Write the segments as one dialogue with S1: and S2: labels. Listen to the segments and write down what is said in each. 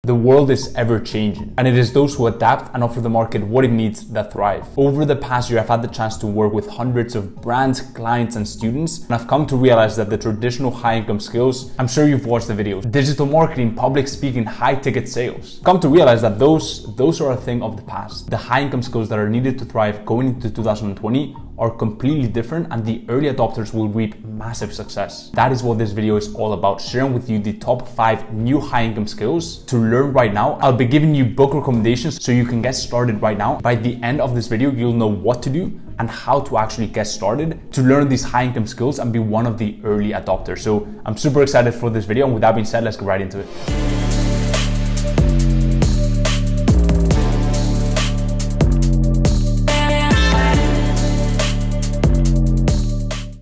S1: The world is ever changing, and it is those who adapt and offer the market what it needs that thrive. Over the past year, I've had the chance to work with hundreds of brands, clients, and students, and I've come to realize that the traditional high-income skills, I'm sure you've watched the videos, digital marketing, public speaking, high-ticket sales, come to realize that those are a thing of the past. The high-income skills that are needed to thrive going into 2020 are completely different, and the early adopters will reap massive success. That is what this video is all about, sharing with you the top 5 new high-income skills to learn right now. I'll be giving you book recommendations so you can get started right now. By the end of this video, you'll know what to do and how to actually get started to learn these high-income skills and be one of the early adopters. So I'm super excited for this video, and with that being said, let's get right into it.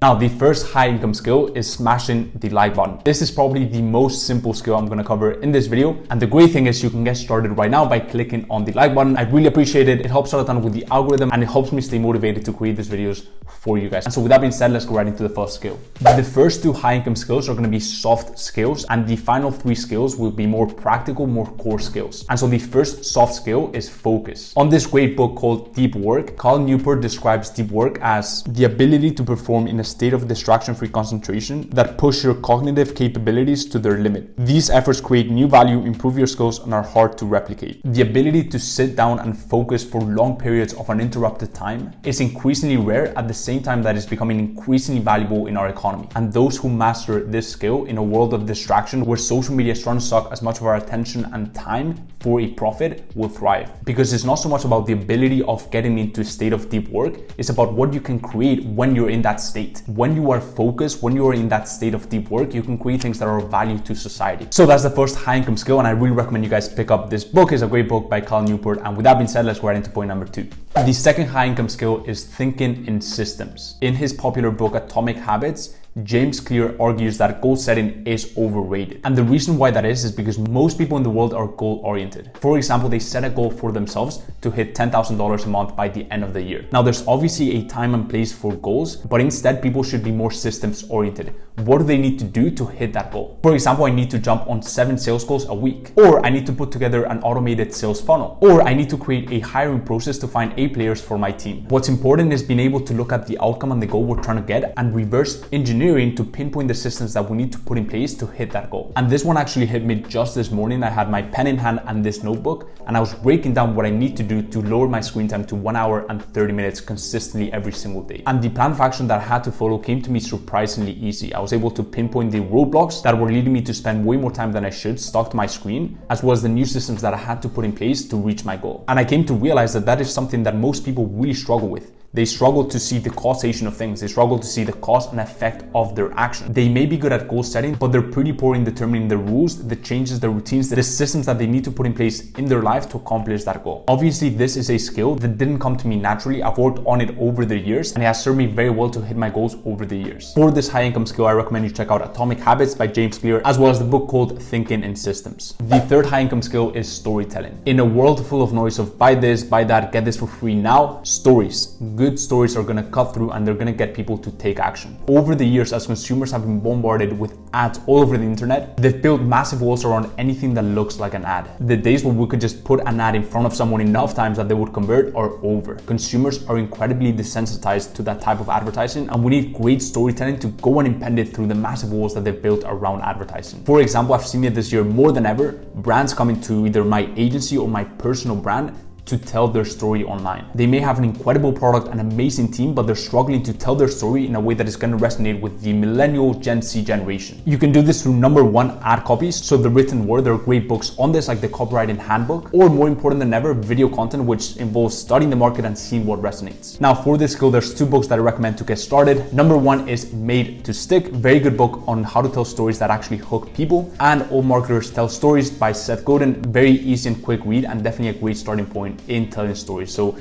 S1: Now, the first high income skill is smashing the like button. This is probably the most simple skill I'm going to cover in this video. And the great thing is you can get started right now by clicking on the like button. I really appreciate it. It helps out a ton with the algorithm, and it helps me stay motivated to create these videos for you guys. And so with that being said, let's go right into the first skill. The first 2 high income skills are going to be soft skills, and the final 3 skills will be more practical, more core skills. And so the first soft skill is focus. On this great book called Deep Work, Cal Newport describes deep work as the ability to perform in a state of distraction-free concentration that push your cognitive capabilities to their limit. These efforts create new value, improve your skills, and are hard to replicate. The ability to sit down and focus for long periods of uninterrupted time is increasingly rare, at the same time that it's becoming increasingly valuable in our economy. And those who master this skill in a world of distraction where social media is trying to suck as much of our attention and time for a profit will thrive. Because it's not so much about the ability of getting into a state of deep work, it's about what you can create when you're in that state. When you are focused, when you are in that state of deep work, you can create things that are of value to society. So that's the first high income skill, and I really recommend you guys pick up this book. It's a great book by Cal Newport. And with that being said, let's go right into point number 2. The second high income skill is thinking in systems. In his popular book, Atomic Habits, James Clear argues that goal setting is overrated. And the reason why that is because most people in the world are goal oriented. For example, they set a goal for themselves to hit $10,000 a month by the end of the year. Now, there's obviously a time and place for goals, but instead people should be more systems oriented. What do they need to do to hit that goal? For example, I need to jump on 7 sales calls a week, or I need to put together an automated sales funnel, or I need to create a hiring process to find A players for my team. What's important is being able to look at the outcome and the goal we're trying to get and reverse engineering to pinpoint the systems that we need to put in place to hit that goal. And this one actually hit me just this morning. I had my pen in hand and this notebook, and I was breaking down what I need to do to lower my screen time to 1 hour and 30 minutes consistently every single day. And the plan of action that I had to follow came to me surprisingly easy. I was able to pinpoint the roadblocks that were leading me to spend way more time than I should stuck to my screen, as well as the new systems that I had to put in place to reach my goal. And I came to realize that that is something that most people really struggle with. They struggle to see the causation of things. They struggle to see the cause and effect of their action. They may be good at goal setting, but they're pretty poor in determining the rules, the changes, the routines, the systems that they need to put in place in their life to accomplish that goal. Obviously, this is a skill that didn't come to me naturally. I've worked on it over the years, and it has served me very well to hit my goals over the years. For this high income skill, I recommend you check out Atomic Habits by James Clear, as well as the book called Thinking in Systems. The third high income skill is storytelling. In a world full of noise of buy this, buy that, get this for free now, stories, good stories are going to cut through, and they're going to get people to take action. Over the years, as consumers have been bombarded with ads all over the internet, they've built massive walls around anything that looks like an ad. The days where we could just put an ad in front of someone enough times that they would convert are over. Consumers are incredibly desensitized to that type of advertising, and we need great storytelling to go unimpeded through the massive walls that they've built around advertising. For example, I've seen it this year more than ever, brands coming to either my agency or my personal brand to tell their story online. They may have an incredible product, an amazing team, but they're struggling to tell their story in a way that is going to resonate with the millennial Gen Z generation. You can do this through number 1, ad copies. So the written word, there are great books on this like the Copywriting Handbook, or more important than ever, video content, which involves studying the market and seeing what resonates. Now for this skill, there's 2 books that I recommend to get started. Number 1 is Made to Stick, very good book on how to tell stories that actually hook people, and All Marketers Tell Stories by Seth Godin, very easy and quick read, and definitely a great starting point in telling stories. So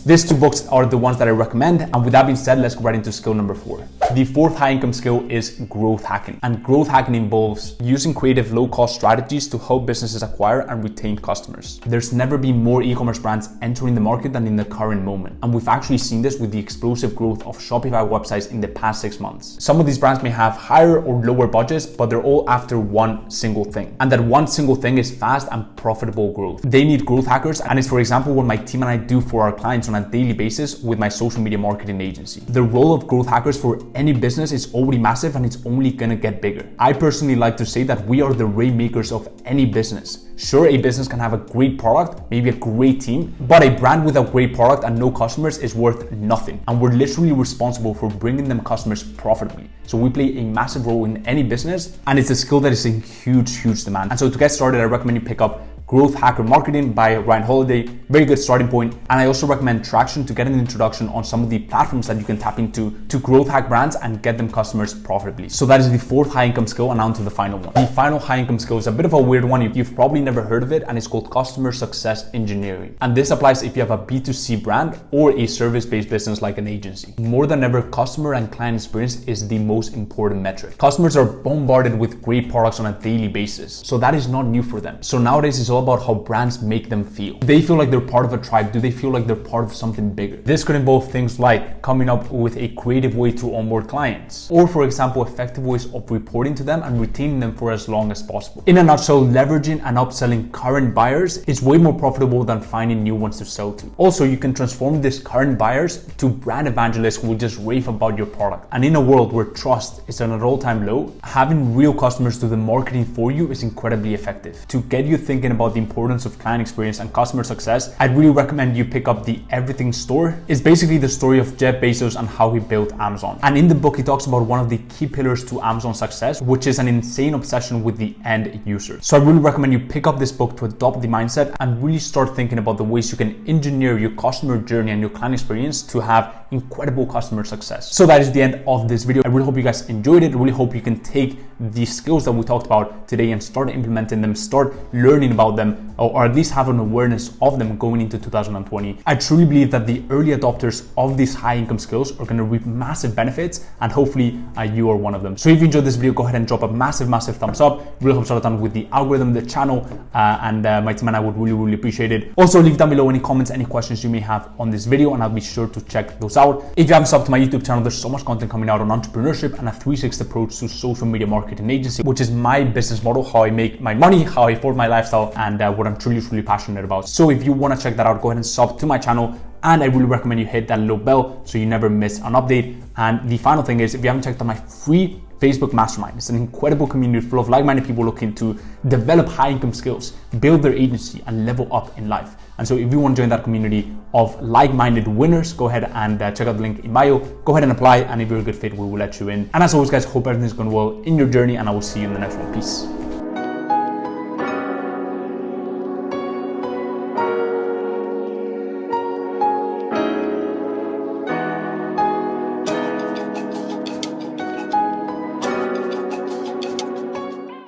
S1: these 2 books are the ones that I recommend. And with that being said, let's go right into skill number 4. The fourth high income skill is growth hacking. And growth hacking involves using creative low cost strategies to help businesses acquire and retain customers. There's never been more e-commerce brands entering the market than in the current moment. And we've actually seen this with the explosive growth of Shopify websites in the past 6 months. Some of these brands may have higher or lower budgets, but they're all after one single thing. And that one single thing is fast and profitable growth. They need growth hackers, and it's, for example, what my team and I do for our clients on a daily basis with my social media marketing agency. The role of growth hackers for any business is already massive, and it's only gonna get bigger. I personally like to say that we are the rainmakers of any business. Sure, a business can have a great product, maybe a great team, but a brand without great product and no customers is worth nothing. And we're literally responsible for bringing them customers profitably. So we play a massive role in any business, and it's a skill that is in huge demand. And so to get started, I recommend you pick up Growth Hacker Marketing by Ryan Holiday. Very good starting point. And I also recommend Traction to get an introduction on some of the platforms that you can tap into to growth hack brands and get them customers profitably. So that is the fourth high income skill, and on to the final one. The final high income skill is a bit of a weird one. You've probably never heard of it, and it's called customer success engineering. And this applies if you have a B2C brand or a service-based business like an agency. More than ever, customer and client experience is the most important metric. Customers are bombarded with great products on a daily basis, so that is not new for them. So nowadays it's all about how brands make them feel. Do they feel like they're part of a tribe? Do they feel like they're part of something bigger? This could involve things like coming up with a creative way to onboard clients, or for example, effective ways of reporting to them and retaining them for as long as possible. In a nutshell, leveraging and upselling current buyers is way more profitable than finding new ones to sell to. Also, you can transform these current buyers to brand evangelists who will just rave about your product. And in a world where trust is at an all-time low, having real customers do the marketing for you is incredibly effective. To get you thinking about the importance of client experience and customer success, I'd really recommend you pick up The Everything Store. It's basically the story of Jeff Bezos and how he built Amazon. And in the book, he talks about one of the key pillars to Amazon success, which is an insane obsession with the end user. So I really recommend you pick up this book to adopt the mindset and really start thinking about the ways you can engineer your customer journey and your client experience to have incredible customer success. So that is the end of this video. I really hope you guys enjoyed it. I really hope you can take the skills that we talked about today and start implementing them, start learning about them, or at least have an awareness of them going into 2020. I truly believe that the early adopters of these high income skills are going to reap massive benefits, and hopefully you are one of them. So if you enjoyed this video, go ahead and drop a massive thumbs up. It really helps out a ton with the algorithm, the channel, and my team and I would really appreciate it. Also, leave down below any comments, any questions you may have on this video, and I'll be sure to check those out. If you haven't subbed to my YouTube channel, there's so much content coming out on entrepreneurship and a 360 approach to social media marketing agency, which is my business model, how I make my money, how I afford my lifestyle, and what I'm truly passionate about. So if you want to check that out, go ahead and sub to my channel, and I really recommend you hit that little bell so you never miss an update. And the final thing is, if you haven't checked out my free Facebook Mastermind, it's an incredible community full of like-minded people looking to develop high income skills, build their agency, and level up in life. And so if you want to join that community of like-minded winners, go ahead and check out the link in bio. Go ahead and apply, and if you're a good fit, we will let you in. And as always, guys, hope everything's going well in your journey, and I will see you in the next one. Peace.